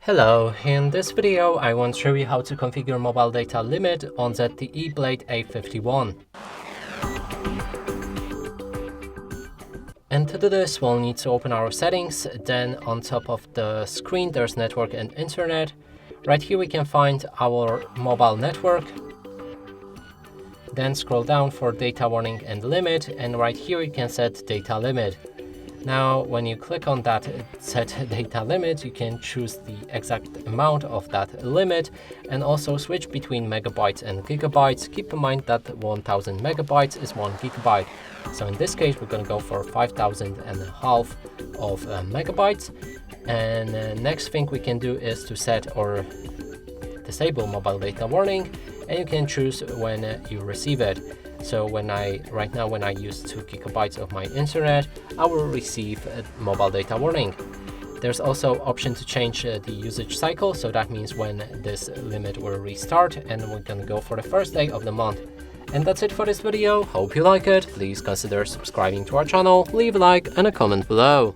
Hello, in this video I want to show you how to configure mobile data limit on ZTE Blade A51. And to do this, we'll need to open our settings. Then on top of the screen there's network and internet. Right here we can find our mobile network. Then scroll down for data warning and limit, and right here you can set data limit. Now, when you click on that set data limit, you can choose the exact amount of that limit and also switch between megabytes and gigabytes. Keep in mind that 1000 megabytes is 1 gigabyte. So in this case, we're going to go for 5,500 of megabytes. And next thing we can do is to set or disable mobile data warning, and you can choose when you receive it. So right now when I use 2 gigabytes of my internet, I will receive a mobile data warning. There's also option to change the usage cycle, so that means when this limit will restart, and we're gonna go for the first day of the month. And that's it for this video. Hope you like it. Please consider subscribing to our channel, leave a like and a comment below.